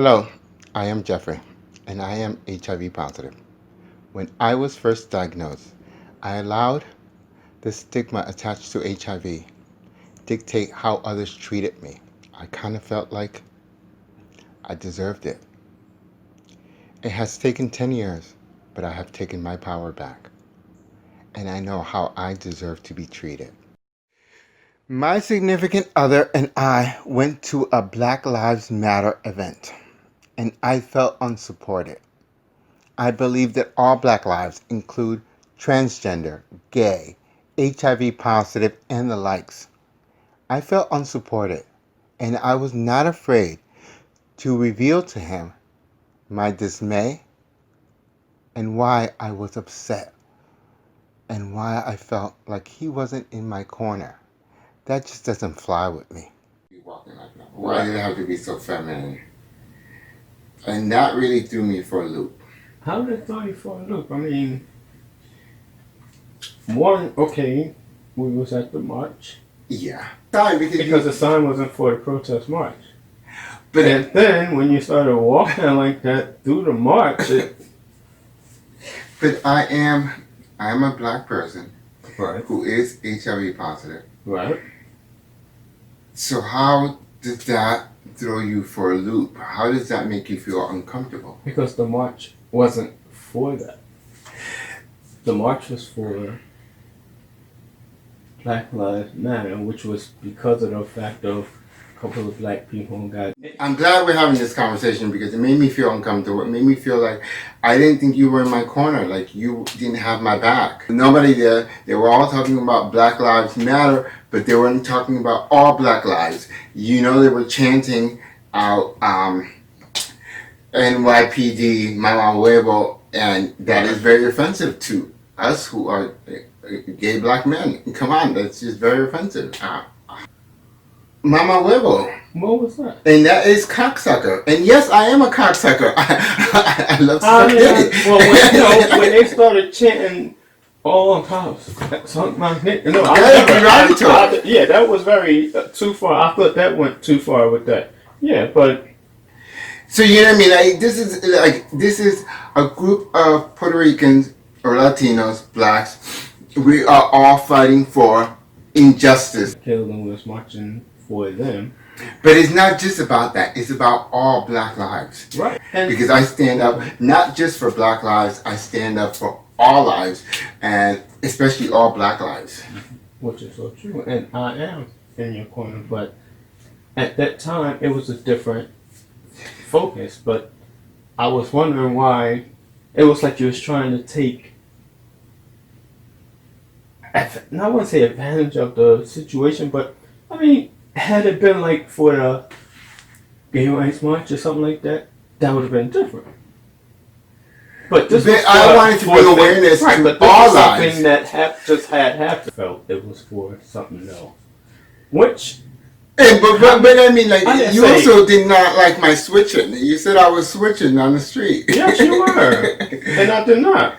Hello, I am Jeffrey, and I am HIV positive. When I was first diagnosed, I allowed the stigma attached to HIV dictate how others treated me. I kind of felt like I deserved it. It has taken 10 years, but I have taken my power back, and I know how I deserve to be treated. My significant other and I went to a Black Lives Matter event, and I felt unsupported. I believe that all Black lives include transgender, gay, HIV positive, and the likes. I felt unsupported, and I was not afraid to reveal to him my dismay and why I was upset and why I felt like he wasn't in my corner. That just doesn't fly with me. Walking like that. Why did it have to be so feminine? And that really threw me for a loop. How did it throw you for a loop? I mean, one, okay, we was at the march. Yeah. Sorry, because the sign wasn't for the protest march. But and then when you started walking like that through the march, But I am a black person, right, who is HIV positive. Right. So how did that throw you for a loop? How does that make you feel uncomfortable? Because the march wasn't for that. The march was for Black Lives Matter, which was because of the fact of a couple of black people got... I'm glad we're having this conversation because it made me feel uncomfortable. It made me feel like I didn't think you were in my corner, like you didn't have my back. Nobody there, they were all talking about Black Lives Matter, but they weren't talking about all black lives. You know, they were chanting out NYPD, Mama Huevo, and that is very offensive to us who are gay black men. Come on, that's just very offensive. Mama Huevo. What was that? And that is cocksucker. And yes, I am a cocksucker. I love to say Well, when they started chanting all house, sunk my neck. No, yeah, that was very too far. I thought that went too far with that. Yeah, but so you know what I mean? This is a group of Puerto Ricans or Latinos, blacks. We are all fighting for injustice. Caleb was marching for them. But it's not just about that. It's about all black lives. Right. Because I stand up not just for black lives, I stand up for all lives, and especially all black lives. Which is so true. And I am in your corner. But at that time, it was a different focus. But I was wondering why it was like you was trying to take, I want to say advantage of the situation, but I mean, had it been like for the gay rights march or something like that, that would have been different. But this was I wanted to bring awareness to all lives. Something that just had happened. Felt it was for something else. Which, but I mean, like, you also did not like my switching. You said I was switching on the street. Yes, you were, and I did not.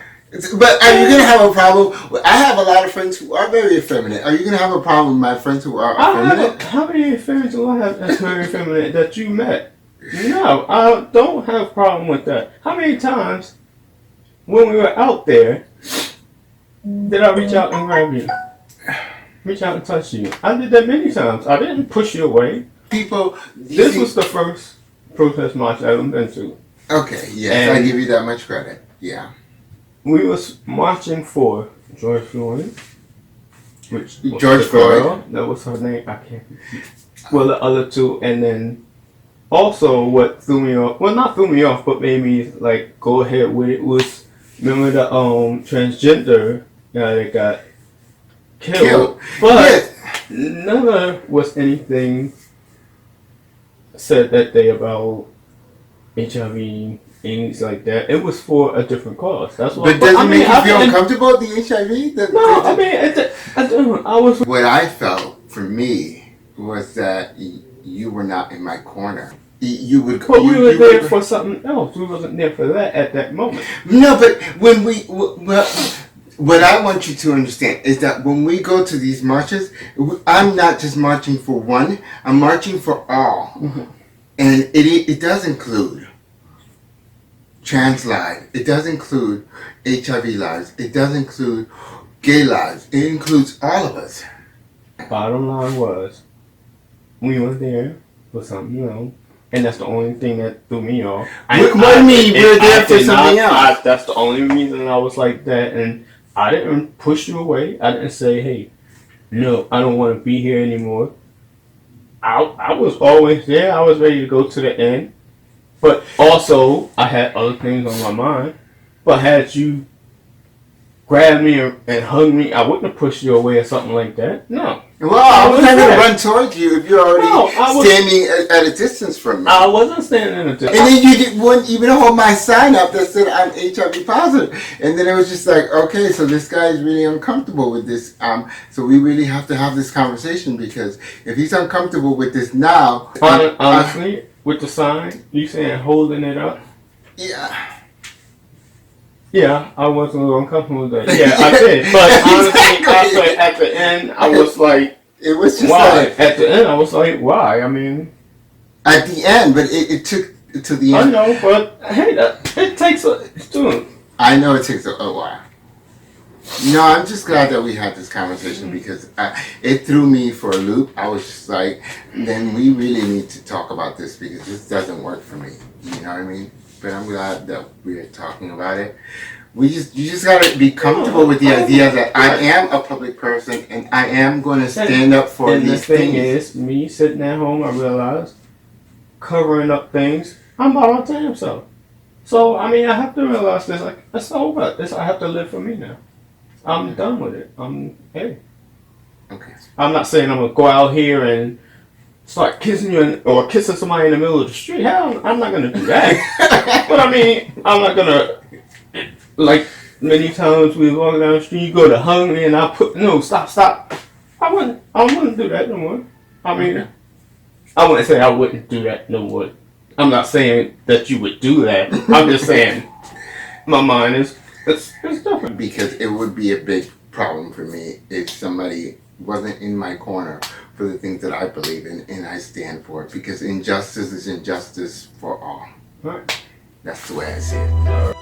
But are you going to have a problem? I have a lot of friends who are very effeminate. Are you going to have a problem with my friends who are effeminate? How many friends do I have that's very effeminate that you met? No, I don't have a problem with that. How many times when we were out there did I reach out and grab you? Reach out and touch you? I did that many times. I didn't push you away. This was the first protest march I've been to. Okay, yes, I give you that much credit. Yeah. We was marching for George Floyd, which George Floyd. That was her name. I can't. Well, the other two, and then also what threw me off. Well, not threw me off, but made me like go ahead with it was, remember the transgender guy that got killed. But never was anything said that day about HIV. Things like that. It was for a different cause. That's why. But doesn't make you feel uncomfortable with the HIV? I was. What I felt for me was that you were not in my corner. You would. But we were there for something else. We wasn't there for that at that moment. No, but when what I want you to understand is that when we go to these marches, I'm not just marching for one. I'm marching for all. Mm-hmm. And it does include trans lives. It does include HIV lives. It does include gay lives. It includes all of us. Bottom line was, we were there for something else, and that's the only thing that threw me off. What do you mean we're there for something else? That's the only reason I was like that, and I didn't push you away. I didn't say, hey, no, I don't want to be here anymore. I was always there. I was ready to go to the end. But also, I had other things on my mind. But had you grabbed me and hugged me, I wouldn't have pushed you away or something like that. No. Well, I was not going to run towards you if you're already standing at a distance from me. I wasn't standing at a distance. And then wouldn't even hold my sign up that said I'm HIV positive. And then it was just like, okay, so this guy is really uncomfortable with this. So we really have to have this conversation, because if he's uncomfortable with this now... Honestly, with the sign, you saying holding it up? Yeah. Yeah, I was a little uncomfortable with that. Yeah, I did. But honestly, Exactly. at the end, I was like, it was just why? like... At the end, I was like, why? I mean... At the end, but it took to the end. I know, but hey, it takes a... Dude. I know it takes a while. No, I'm just glad that we had this conversation, because it threw me for a loop. I was just like, then we really need to talk about this, because this doesn't work for me. You know what I mean? But I'm glad that we're talking about it. You just gotta be comfortable with the idea that I am a public person and I am going to stand up for these things. And the thing things. is, me sitting at home, I realized, covering up things, I'm by my damn self. So, I mean, I have to realize this. Like, it's over. I have to live for me now. I'm done with it. Hey. Okay. I'm not saying I'm going to go out here and start kissing you or kissing somebody in the middle of the street. Hell, I'm not going to do that. But I mean, I'm not going to, like many times we walk down the street, you go to hug me and stop. I wouldn't do that no more. I mean, I wouldn't say I wouldn't do that no more. I'm not saying that you would do that. I'm just saying my mind is it's different. Because it would be a big problem for me if somebody wasn't in my corner for the things that I believe in and I stand for it. Because injustice is injustice for all. Right. That's the way I see it.